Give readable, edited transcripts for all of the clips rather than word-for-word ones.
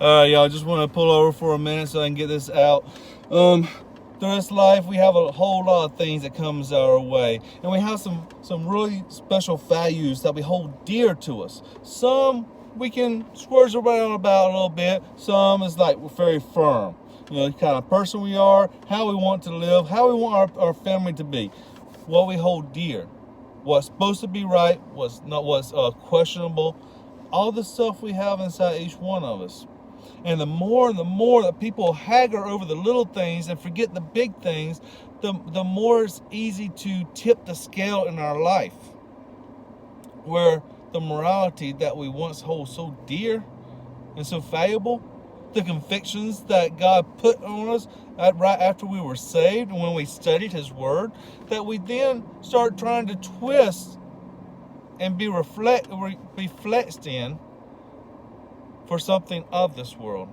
All right, y'all, just want to pull over for a minute so I can get this out. Through this life, we have a whole lot of things that comes our way, and we have some really special values that we hold dear to us. Some we can swerve around about a little bit. Some is like we're very firm. You know, the kind of person we are, how we want to live, how we want our family to be, what we hold dear, what's supposed to be right, what's not, what's questionable, all the stuff we have inside each one of us. And the more that people haggle over the little things and forget the big things, the more it's easy to tip the scale in our life, where the morality that we once hold so dear and so valuable, the convictions that God put on us right after we were saved and when we studied His Word, that we then start trying to twist and be flexed in for something of this world.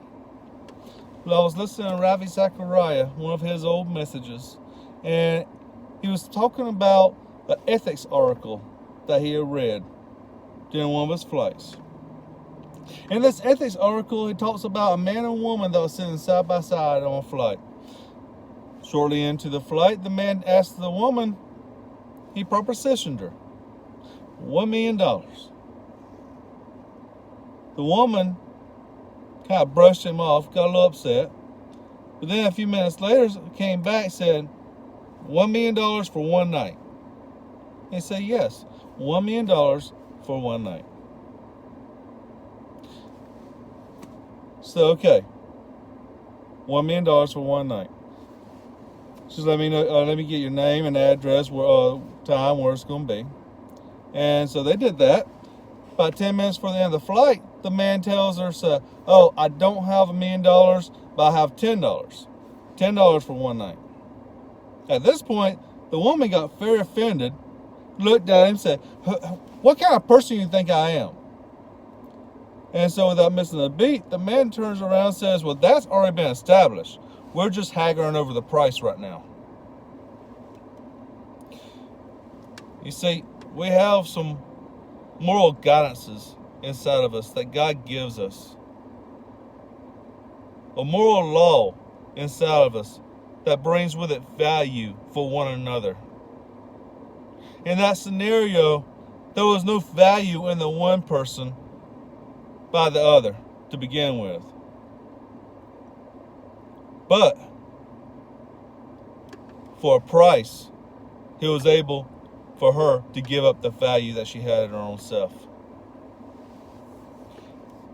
Well, I was listening to Ravi Zachariah, one of his old messages, and he was talking about the ethics article that he had read during one of his flights. In this ethics article, he talks about a man and woman that was sitting side by side on a flight. Shortly into the flight, the man asked the woman, he propositioned her, $1 million. The woman kind of brushed him off, got a little upset. But then a few minutes later, came back and said, $1 million for one night. And he said, yes, $1 million for one night. So, okay, $1 million for one night. Just let me know. Let me get your name and address, time where it's going to be. And so they did that. About 10 minutes before the end of the flight, the man tells her, "Oh, I don't have $1 million, but I have $10. $10 for one night." At this point, the woman got very offended, looked at him, and said, "What kind of person do you think I am?" And so without missing a beat, the man turns around and says, "Well, that's already been established. We're just haggling over the price right now." You see, we have some moral guidances inside of us that God gives us. A moral law inside of us that brings with it value for one another. In that scenario, there was no value in the one person by the other to begin with. But for a price, he was able for her to give up the value that she had in her own self.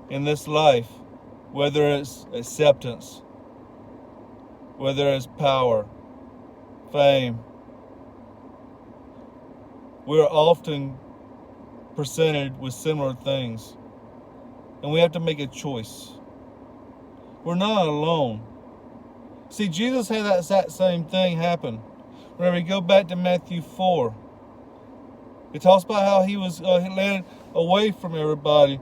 In this life, whether it's acceptance, whether it's power, fame, we're often presented with similar things, and we have to make a choice. We're not alone. See, Jesus had that exact same thing happen. Whenever we go back to Matthew 4, it talks about how he was led away from everybody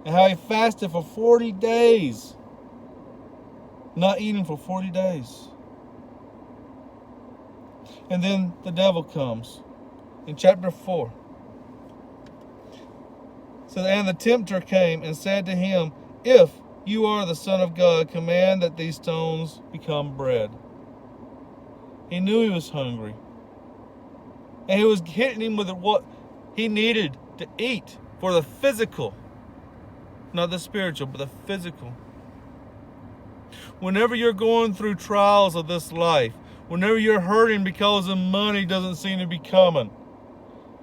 and how he fasted for 40 days, not eating for 40 days. And then the devil comes in chapter 4. So, and the tempter came and said to him, "If you are the Son of God, command that these stones become bread." He knew he was hungry. And he was hitting him with what he needed to eat for the physical. Not the spiritual, but the physical. Whenever you're going through trials of this life, whenever you're hurting because the money doesn't seem to be coming,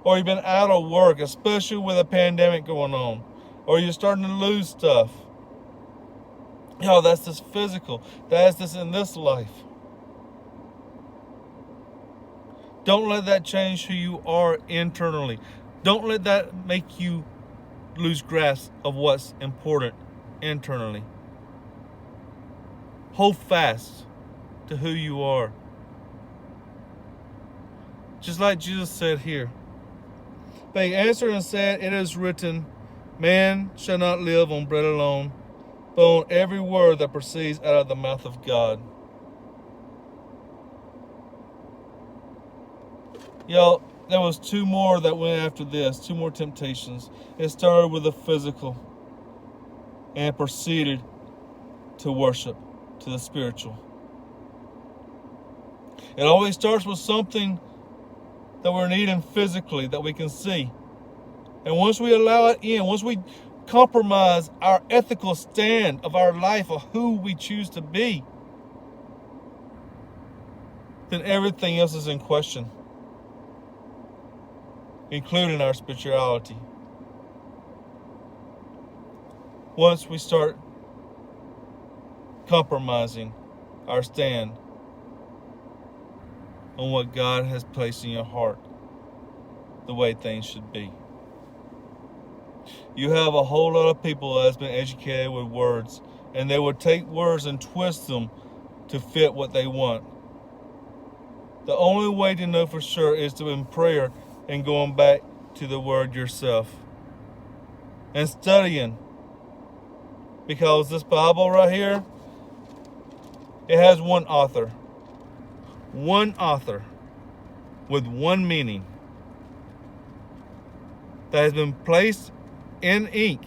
or you've been out of work, especially with a pandemic going on, or you're starting to lose stuff, that's this physical. That's this in this life. Don't let that change who you are internally. Don't let that make you lose grasp of what's important internally. Hold fast to who you are. Just like Jesus said here. But he answered and said, "It is written, man shall not live on bread alone, but on every word that proceeds out of the mouth of God." Y'all, there was two more that went after this, two more temptations. It started with the physical. and proceeded to worship, to the spiritual. It always starts with something that we're needing physically that we can see. And once we allow it in, once we compromise our ethical stand of our life, of who we choose to be, then everything else is in question, including our spirituality. Once we start compromising our stand on what God has placed in your heart, the way things should be. You have a whole lot of people that has been educated with words, and they would take words and twist them to fit what they want. The only way to know for sure is to in prayer and going back to the word yourself and studying, because this Bible right here, it has one author with one meaning that has been placed in ink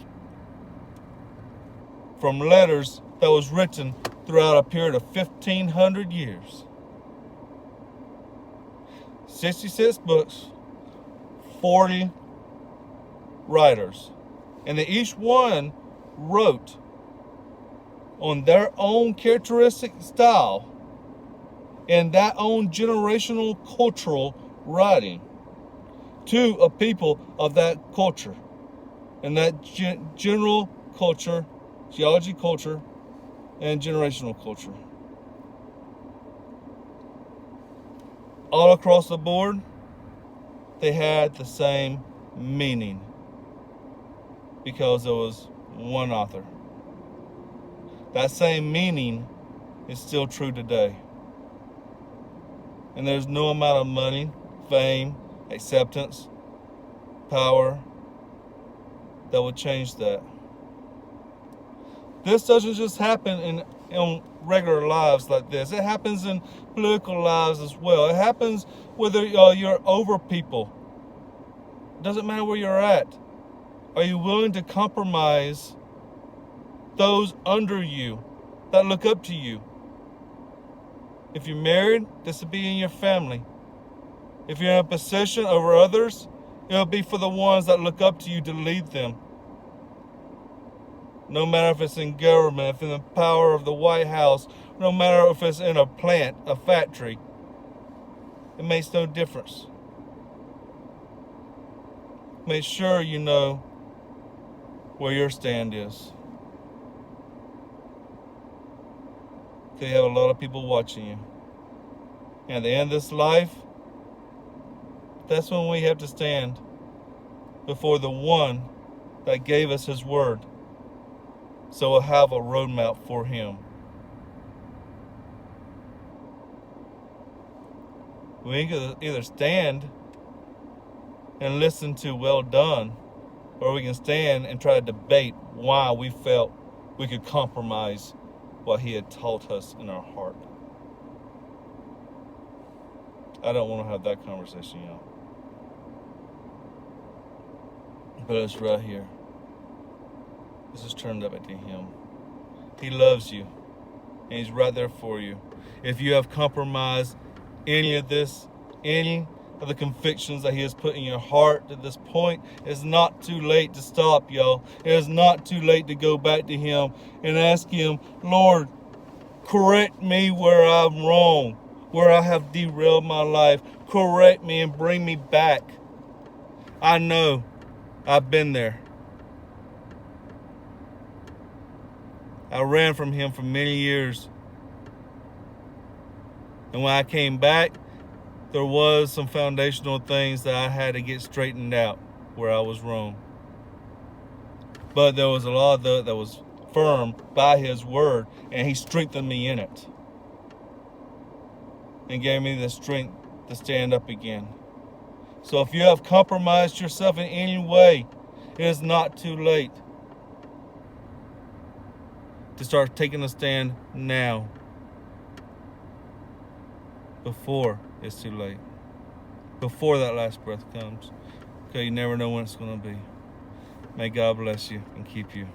from letters that was written throughout a period of 1,500 years. 66 books, 40 writers, and they each one wrote on their own characteristic style and that own generational cultural writing to a people of that culture and that general culture, geology culture, and generational culture. All across the board, they had the same meaning because there was one author. That same meaning is still true today. And there's no amount of money, fame, acceptance, power that will change that. This doesn't just happen in regular lives like this. It happens in political lives as well. It happens whether you're over people. It doesn't matter where you're at. Are you willing to compromise those under you that look up to you? If you're married, this will be in your family. If you're in a position over others, it'll be for the ones that look up to you to lead them. No matter if it's in government, if it's in the power of the White House, no matter if it's in a plant, a factory, it makes no difference. Make sure you know where your stand is. You have a lot of people watching you. And at the end of this life, that's when we have to stand before the one that gave us his word. So we'll have a roadmap for him. We can either stand and listen to well done, or we can stand and try to debate why we felt we could compromise what he had taught us in our heart. I don't want to have that conversation, y'all. But it's right here. This is turned up to him. He loves you, and he's right there for you. If you have compromised any of this, any of the convictions that he has put in your heart at this point, it's not too late to stop, y'all. It is not too late to go back to him and ask him, Lord, correct me where I'm wrong, where I have derailed my life. Correct me and bring me back. I know I've been there. I ran from him for many years. And when I came back, there was some foundational things that I had to get straightened out where I was wrong. But there was a lot of that was firm by his word, and he strengthened me in it and gave me the strength to stand up again. So if you have compromised yourself in any way, it is not too late to start taking a stand now, before it's too late, before that last breath comes. Okay, you never know when it's going to be. May God bless you and keep you.